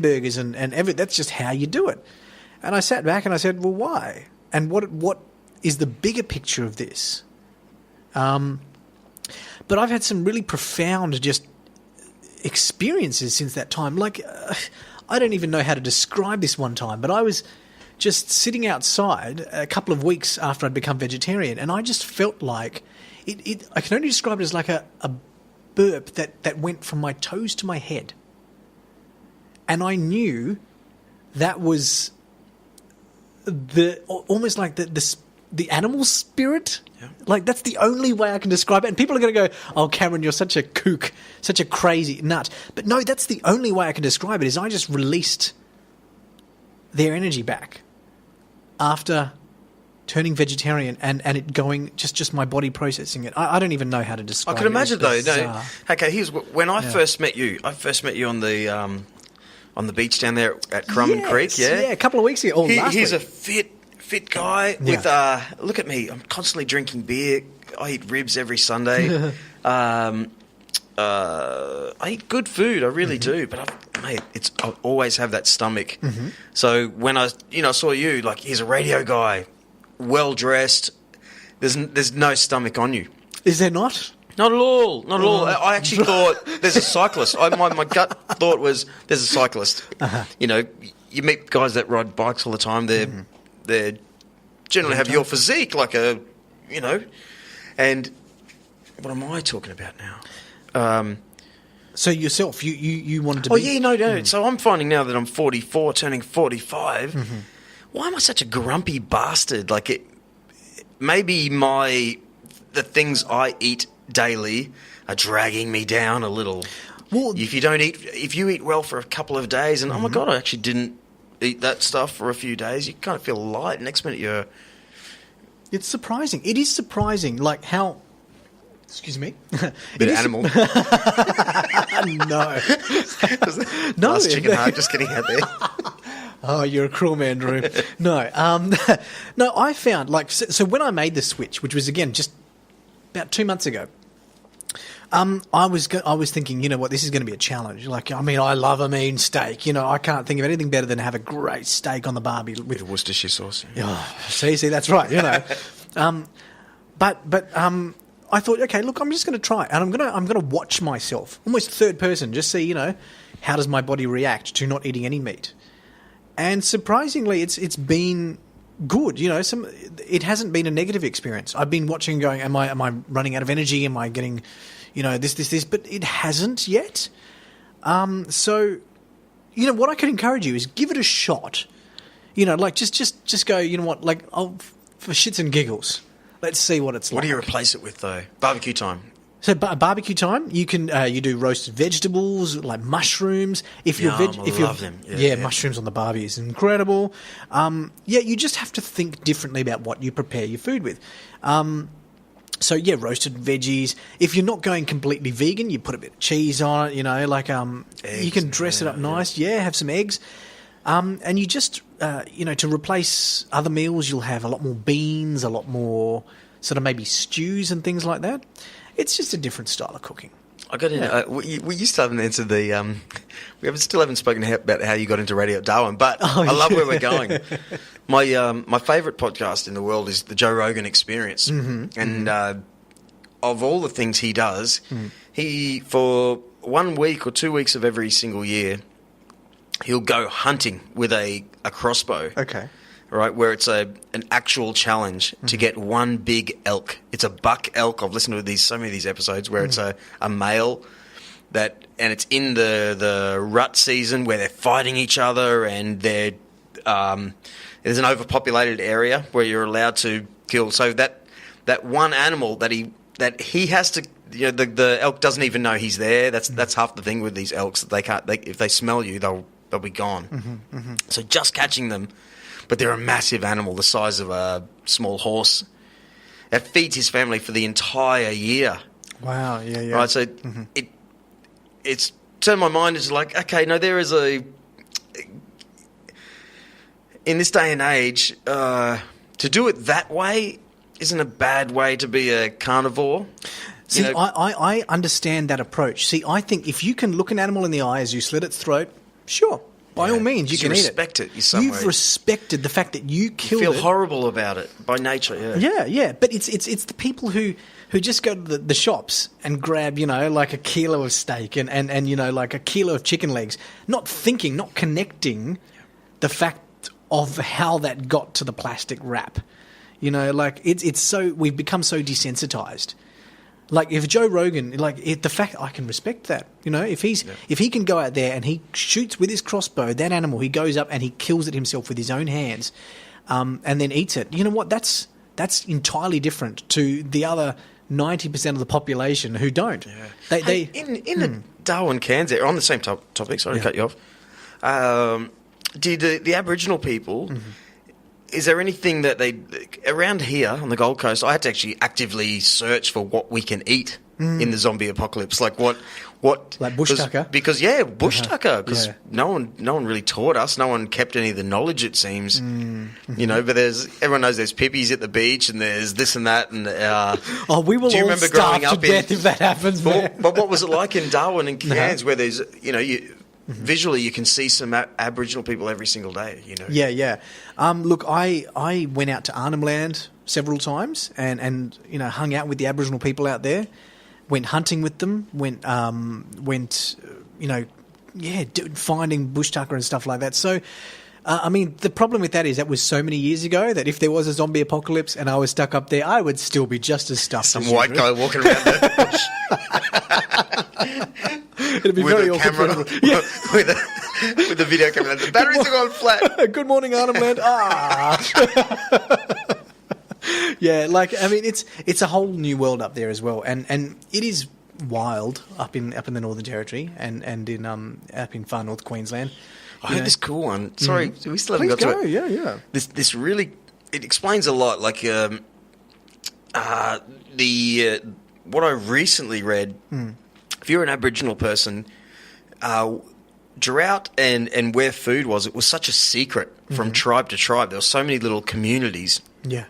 burgers and that's just how you do it. And I sat back and I said, well, why? And what is the bigger picture of this? But I've had some really profound just experiences since that time. Like, I don't even know how to describe this one time, but I was just sitting outside a couple of weeks after I'd become vegetarian, and I just felt like I can only describe it as like a burp that went from my toes to my head. And I knew that was almost like the animal spirit. Yeah. Like, that's the only way I can describe it. And people are going to go, oh, Cameron, you're such a kook, such a crazy nut. But no, that's the only way I can describe it, is I just released their energy back after turning vegetarian and it going, just my body processing it. I don't even know how to describe it. I can imagine, though. No, okay, here's when I first met you. I first met you on the beach down there at Currumbin Creek. Yeah, a couple of weeks ago. He's a fit guy with look at me, I'm constantly drinking beer. I eat ribs every Sunday. I eat good food, I really do, but I always have that stomach. Mm-hmm. So when I saw you, like, he's a radio guy, well dressed, there's no stomach on you. Is there not? Not at all. Not at all. I actually thought there's a cyclist. My gut thought was there's a cyclist. Uh-huh. You know, you meet guys that ride bikes all the time. They generally have your physique, like and what am I talking about now? So yourself, you wanted to be... Oh, yeah, no. So I'm finding now that I'm 44, turning 45. Mm-hmm. Why am I such a grumpy bastard? Like, maybe the things I eat daily are dragging me down a little. Well, if you eat well for a couple of days, and oh my God, I actually didn't eat that stuff for a few days, you kind of feel light. Next minute you're... It's surprising. It is surprising, like how... Excuse me. Bit of animal. No. No. Last chicken heart just getting out there. Oh, you're a cruel man, Drew. No. No, I found, like, so when I made the switch, which was, again, just about 2 months ago, I was thinking, you know what, this is going to be a challenge. Like, I mean, I love a mean steak. You know, I can't think of anything better than have a great steak on the barbie with Worcestershire sauce. Yeah. Oh, see, that's right. You know, but I thought, okay, look, I'm just going to try, and I'm going to watch myself, almost third person, just see, you know, how does my body react to not eating any meat. And surprisingly, it's been good. You know, it hasn't been a negative experience. I've been watching and going, am I running out of energy? Am I getting, you know, this? But it hasn't yet. So, you know, what I could encourage you is give it a shot. You know, like just go, you know what, like, for shits and giggles, let's see what it's like. What do you replace it with, though? Barbecue time. So barbecue time, you can you do roasted vegetables like mushrooms. If you're love them. Yeah, mushrooms on the barbie is incredible. You just have to think differently about what you prepare your food with. So yeah, roasted veggies. If you're not going completely vegan, you put a bit of cheese on it. You know, like eggs, you can dress it up nice. Yeah, have some eggs. And you just you know, to replace other meals, you'll have a lot more beans, a lot more sort of maybe stews and things like that. It's just a different style of cooking. I got in. We used to haven't answered the. We still haven't spoken about how you got into Radio at Darwin, but I love where we're going. My favourite podcast in the world is the Joe Rogan Experience, and of all the things he does, he for 1 week or 2 weeks of every single year, he'll go hunting with a crossbow. Okay. Right, where it's an actual challenge to get one big elk. It's a buck elk. I've listened to so many of these episodes where it's a male and it's in the rut season where they're fighting each other, and there's an overpopulated area where you're allowed to kill. So that one animal that he has to, you know, the elk doesn't even know he's there. That's half the thing with these elks, that they can't. If they smell you, they'll be gone. So just catching them. But they're a massive animal, the size of a small horse. That feeds his family for the entire year. Wow, yeah. Right, so it's turned my mind into like, okay, no, there is in this day and age, to do it that way isn't a bad way to be a carnivore. See, I understand that approach. See, I think if you can look an animal in the eye as you slit its throat, sure. by all means, you can eat it. Respect it. Some You've way. respected the fact that you killed it. You feel horrible about it by nature. Yeah. But it's the people who just go to the shops and grab, like a kilo of steak and like a kilo of chicken legs, not thinking, not connecting the fact of how that got to the plastic wrap. Like it's so, we've become so desensitized. Like if Joe Rogan, the fact I can respect that, if he can go out there and he shoots with his crossbow that animal, he goes up and he kills it himself with his own hands, and then eats it. You know what? That's entirely different to the other 90% of the population who don't. Yeah. In the Darwin, Kansas, on the same topic. Sorry to cut you off. Did the Aboriginal people? Mm-hmm. Is there anything that they around here on the Gold Coast? I had to actually actively search for what we can eat in the zombie apocalypse, like what like bush tucker, because bush tucker, because no one really taught us. No one kept any of the knowledge. It seems, but everyone knows there's pippies at the beach and there's this and that and we will. Do you all remember starve growing up to death if that happens? But what was it like in Darwin and Cairns, where there's visually, you can see some Aboriginal people every single day, Yeah. Look, I went out to Arnhem Land several times and hung out with the Aboriginal people out there. Went hunting with them. Finding bush tucker and stuff like that. So, the problem with that is that was so many years ago that if there was a zombie apocalypse and I was stuck up there, I would still be just as stuffed. Some white guy walking around the bush. It'd be very awkward. Camera, with the video camera. The batteries are gone flat. Good morning, Arnhem Land. Yeah, it's a whole new world up there as well, and it is wild up in the Northern Territory and in up in far North Queensland. I heard this cool one. Sorry, we still haven't got to it. Yeah. This really it explains a lot. Like what I recently read. If you're an Aboriginal person, drought and where food was, it was such a secret from tribe to tribe. There were so many little communities. Yeah.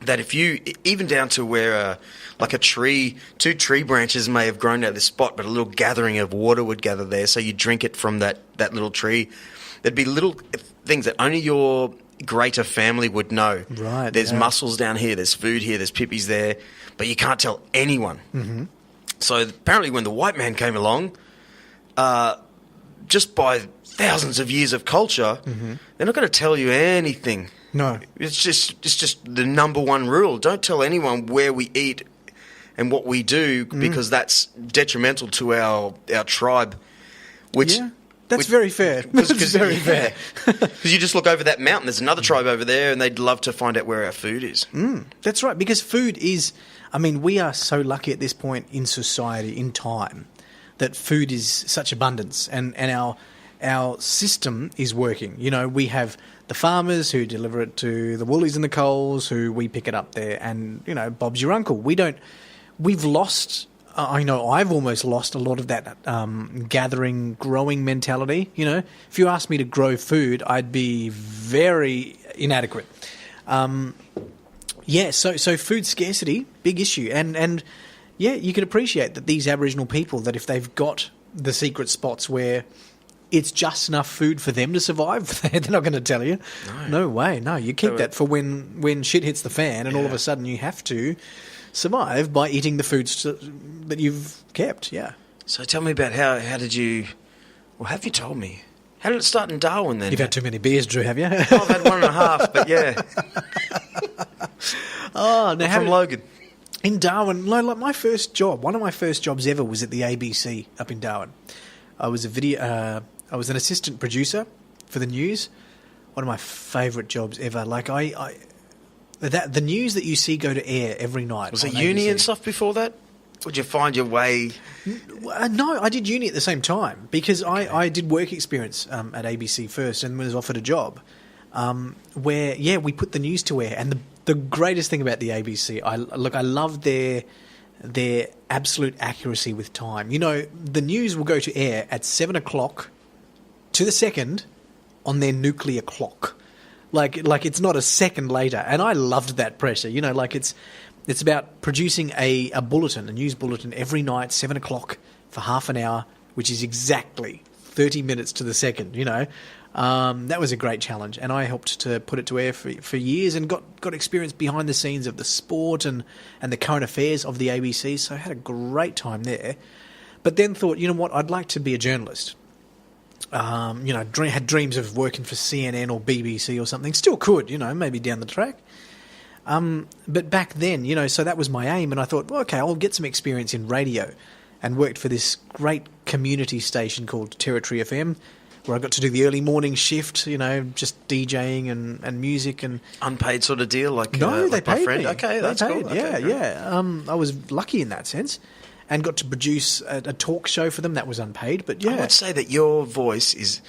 That if you, even down to where like a tree, 2 tree branches may have grown out of this spot, but a little gathering of water would gather there, so you drink it from that little tree. There'd be little things that only your greater family would know. Right. There's mussels down here, there's food here, there's pippies there, but you can't tell anyone. Mm-hmm. So apparently when the white man came along, just by thousands of years of culture, they're not going to tell you anything. No. It's just the number one rule. Don't tell anyone where we eat and what we do because that's detrimental to our tribe. That's very fair. That's very fair. Because you just look over that mountain, there's another tribe over there, and they'd love to find out where our food is. That's right, because food is... we are so lucky at this point in society, in time, that food is such abundance, and our system is working. We have the farmers who deliver it to the Woolies and the Coles, who we pick it up there, and Bob's your uncle. We've lost. I know I've almost lost a lot of that gathering, growing mentality. If you asked me to grow food, I'd be very inadequate. So food scarcity, big issue, and you can appreciate that these Aboriginal people, that if they've got the secret spots where it's just enough food for them to survive, they're not going to tell you. No way. No, you keep that for when shit hits the fan and all of a sudden you have to survive by eating the foods that you've kept. Yeah. So tell me about how did you... Well, have you told me? How did it start in Darwin then? You've had too many beers, Drew, have you? I've had 1.5, but yeah. From Logan. In Darwin, like my first job, one of my first jobs ever was at the ABC up in Darwin. I was I was an assistant producer for the news. One of my favourite jobs ever. Like the news that you see go to air every night. Was it uni ABC. And stuff before that? Would you find your way? No, I did uni at the same time because I did work experience at ABC first and was offered a job where we put the news to air. And the greatest thing about the ABC, I love their absolute accuracy with time. The news will go to air at 7 o'clock to the second on their nuclear clock. Like it's not a second later. And I loved that pressure. It's about producing a bulletin, a news bulletin every night, 7 o'clock for half an hour, which is exactly 30 minutes to the second, That was a great challenge, and I helped to put it to air for years and got experience behind the scenes of the sport and the current affairs of the ABC, so I had a great time there. But then thought, you know what, I'd like to be a journalist. Had dreams of working for CNN or BBC or something. Still could, maybe down the track. But back then, so that was my aim, and I thought, well, okay, I'll get some experience in radio, and worked for this great community station called Territory FM, where I got to do the early morning shift, just DJing and music and unpaid sort of deal, like no, they like my paid friend. me. Okay, that's they paid, cool. Yeah, Okay, yeah. I was lucky in that sense, and got to produce a talk show for them that was unpaid. But yeah, I would say that your voice is.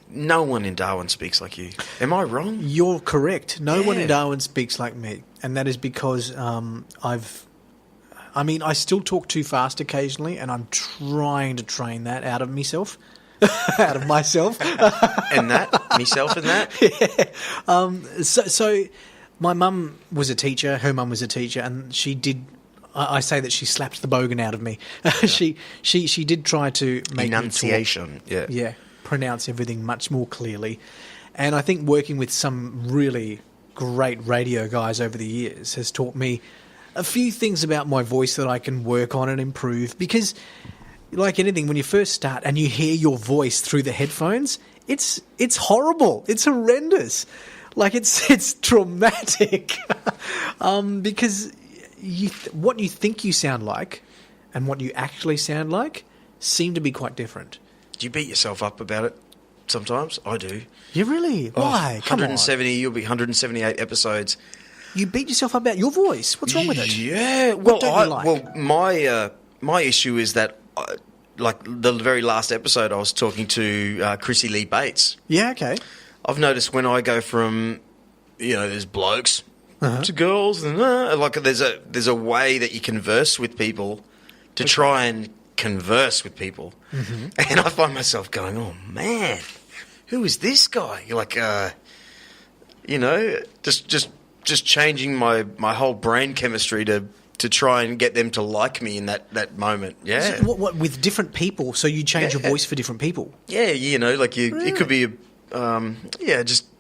No one in Darwin speaks like you. Am I wrong? You're correct. No one in Yeah. Darwin speaks like me, and that is because I still talk too fast occasionally, and I'm trying to train that out of myself. Out of myself. And that? Myself and that? Yeah. So my mum was a teacher, her mum was a teacher, and she did... I say that she slapped the bogan out of me. Yeah. She did try to make enunciation. me talk, pronounce everything much more clearly. And I think working with some really great radio guys over the years has taught me a few things about my voice that I can work on and improve. Because, like anything, when you first start and you hear your voice through the headphones, it's horrible. It's horrendous. Like, it's traumatic. Because what you think you sound like and what you actually sound like seem to be quite different. Do you beat yourself up about it sometimes? I do. You really? Why? Come on. 170, you'll be 178 episodes. You beat yourself up about your voice. What's wrong with it? Yeah. What don't you like? Well, my issue is that, like the very last episode, I was talking to Chrissy Lee Bates. Yeah, okay. I've noticed when I go from, there's blokes to girls, and there's a way that you converse with people to try and converse with people, and I find myself going, "Oh man, who is this guy?" You're like, just changing my whole brain chemistry to try and get them to like me in that moment. Yeah, So what with different people? So you change your voice for different people? yeah, it could be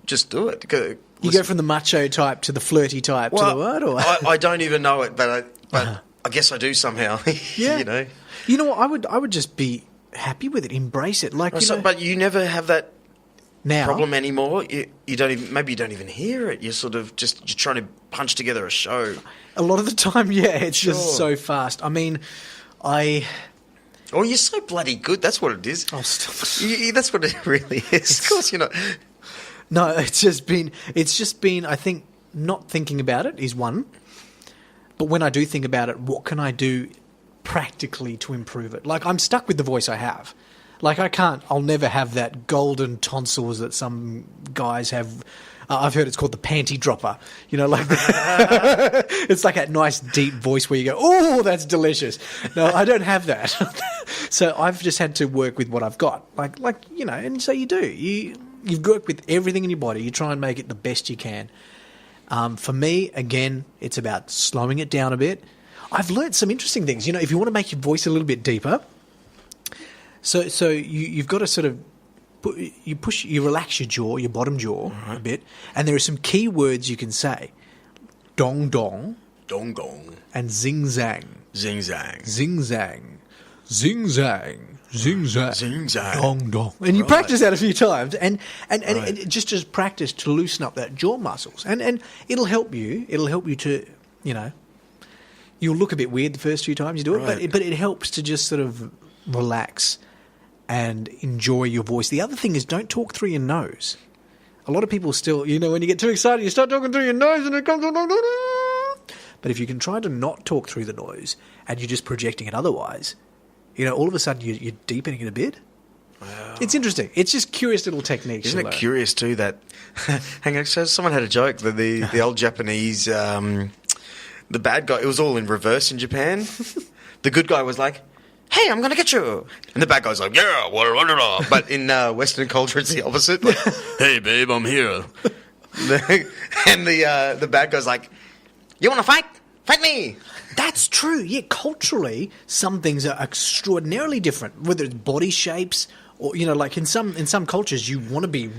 just do it. You go from the macho type to the flirty type to the what? Or? I don't even know it, but I guess I do somehow. Yeah. You know what? I would just be happy with it, embrace it. But you never have that now problem anymore. You don't even, maybe you don't even hear it. You're sort of you're trying to punch together a show. a lot of the time. Yeah, it's just so fast. I mean, Oh, you're so bloody good. That's what it is. Oh, stop. That's what it really is. Of course, you're not. No, it's just been. I think not thinking about it is one. But when I do think about it, what can I do practically to improve it? Like, I'm stuck with the voice I have. Like, I'll never have that golden tonsils that some guys have. I've heard it's called the panty dropper. It's like that nice deep voice where you go, "Oh, that's delicious." No, I don't have that. So I've just had to work with what I've got. And so you do. You've worked with everything in your body. You try and make it the best you can. For me, again, it's about slowing it down a bit. I've learnt some interesting things. If you want to make your voice a little bit deeper, so you've got to sort of you relax your jaw, your bottom jaw a bit, and there are some key words you can say: dong dong, Dong dong. and zing zang, Zing zang. zing zang, zing zang. Zing zang, Zing zang. dong dong, and you practice that a few times, and just practice to loosen up that jaw muscles, and it'll help you. It'll help you to, you'll look a bit weird the first few times you do it, but it helps to just sort of relax and enjoy your voice. The other thing is, don't talk through your nose. A lot of people still, when you get too excited, you start talking through your nose, and it comes. But if you can try to not talk through the nose, and you're just projecting it otherwise. All of a sudden you're deepening it a bit. Wow. It's interesting. It's just curious little techniques. Isn't it curious too that? Hang on, so someone had a joke that the old Japanese, the bad guy. It was all in reverse in Japan. The good guy was like, "Hey, I'm gonna get you," and the bad guy's like, "Yeah, blah." But in Western culture, it's the opposite. Like, "Hey, babe, I'm here," and the bad guy's like, "You want to fight? Fight me." That's true. Yeah, culturally, some things are extraordinarily different, whether it's body shapes or like in some cultures, you want to be